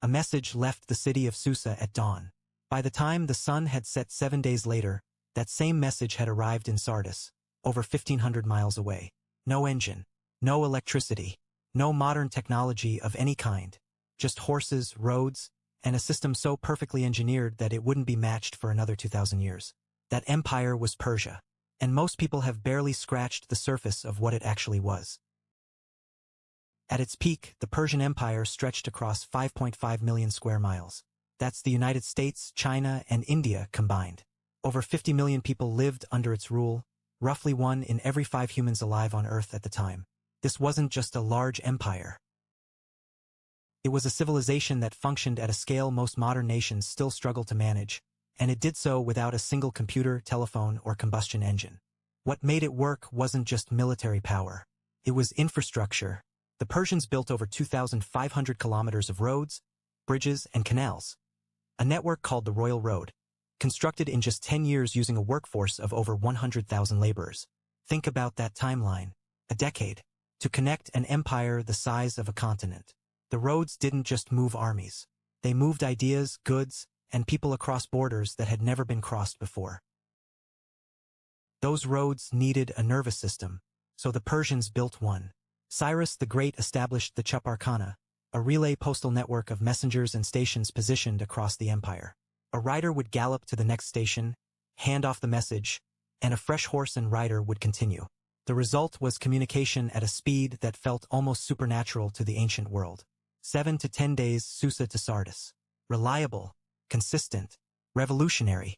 A message left the city of Susa at dawn. By the time the sun had set 7 days later, that same message had arrived in Sardis, over 1,500 miles away. No engine, no electricity, no modern technology of any kind, just horses, roads, and a system so perfectly engineered that it wouldn't be matched for another 2,000 years. That empire was Persia, and most people have barely scratched the surface of what it actually was. At its peak, the Persian Empire stretched across 5.5 million square miles. That's the United States, China, and India combined. Over 50 million people lived under its rule, roughly 1 in every 5 humans alive on Earth at the time. This wasn't just a large empire. It was a civilization that functioned at a scale most modern nations still struggle to manage, and it did so without a single computer, telephone, or combustion engine. What made it work wasn't just military power. It was infrastructure. The Persians built over 2,500 kilometers of roads, bridges, and canals. A network called the Royal Road, constructed in just 10 years using a workforce of over 100,000 laborers. Think about that timeline. A decade. To connect an empire the size of a continent. The roads didn't just move armies. They moved ideas, goods, and people across borders that had never been crossed before. Those roads needed a nervous system, so the Persians built one. Cyrus the Great established the Chuparkhana, a relay postal network of messengers and stations positioned across the empire. A rider would gallop to the next station, hand off the message, and a fresh horse and rider would continue. The result was communication at a speed that felt almost supernatural to the ancient world. 7 to 10 days Susa to Sardis. Reliable, consistent, revolutionary.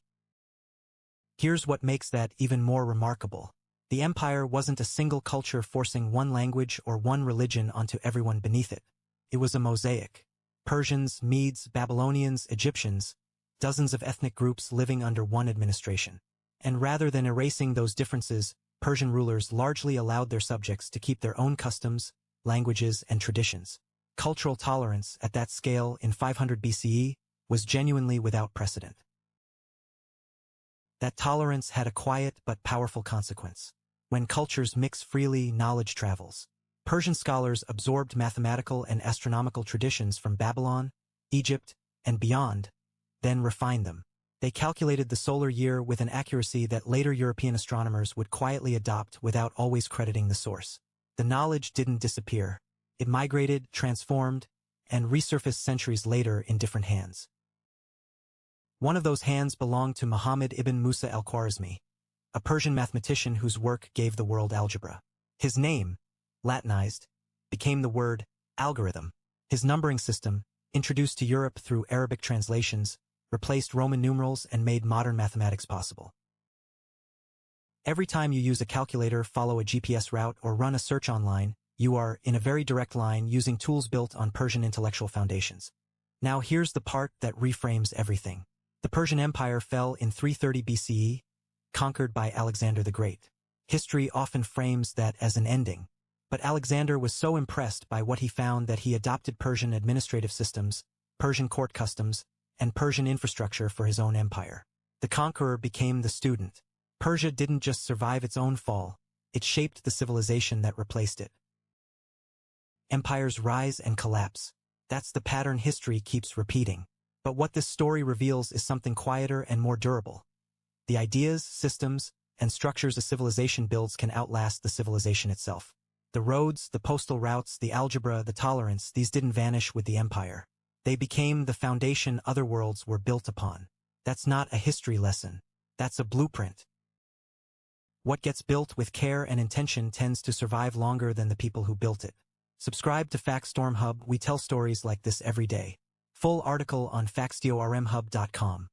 Here's what makes that even more remarkable. The empire wasn't a single culture forcing one language or one religion onto everyone beneath it. It was a mosaic. Persians, Medes, Babylonians, Egyptians, dozens of ethnic groups living under one administration. And rather than erasing those differences, Persian rulers largely allowed their subjects to keep their own customs, languages, and traditions. Cultural tolerance at that scale in 500 BCE was genuinely without precedent. That tolerance had a quiet but powerful consequence. When cultures mix freely, knowledge travels. Persian scholars absorbed mathematical and astronomical traditions from Babylon, Egypt, and beyond, then refined them. They calculated the solar year with an accuracy that later European astronomers would quietly adopt without always crediting the source. The knowledge didn't disappear. It migrated, transformed, and resurfaced centuries later in different hands. One of those hands belonged to Muhammad ibn Musa al-Khwarizmi, a Persian mathematician whose work gave the world algebra. His name, Latinized, became the word algorithm. His numbering system, introduced to Europe through Arabic translations, replaced Roman numerals and made modern mathematics possible. Every time you use a calculator, follow a GPS route, or run a search online, you are, in a very direct line, using tools built on Persian intellectual foundations. Now here's the part that reframes everything. The Persian Empire fell in 330 BCE, conquered by Alexander the Great. History often frames that as an ending, but Alexander was so impressed by what he found that he adopted Persian administrative systems, Persian court customs, and Persian infrastructure for his own empire. The conqueror became the student. Persia didn't just survive its own fall, it shaped the civilization that replaced it. Empires rise and collapse. That's the pattern history keeps repeating. But what this story reveals is something quieter and more durable. The ideas, systems, and structures a civilization builds can outlast the civilization itself. The roads, the postal routes, the algebra, the tolerance, these didn't vanish with the empire. They became the foundation other worlds were built upon. That's not a history lesson. That's a blueprint. What gets built with care and intention tends to survive longer than the people who built it. Subscribe to factstormhub. We tell stories like this every day. Full article on factstormhub.com.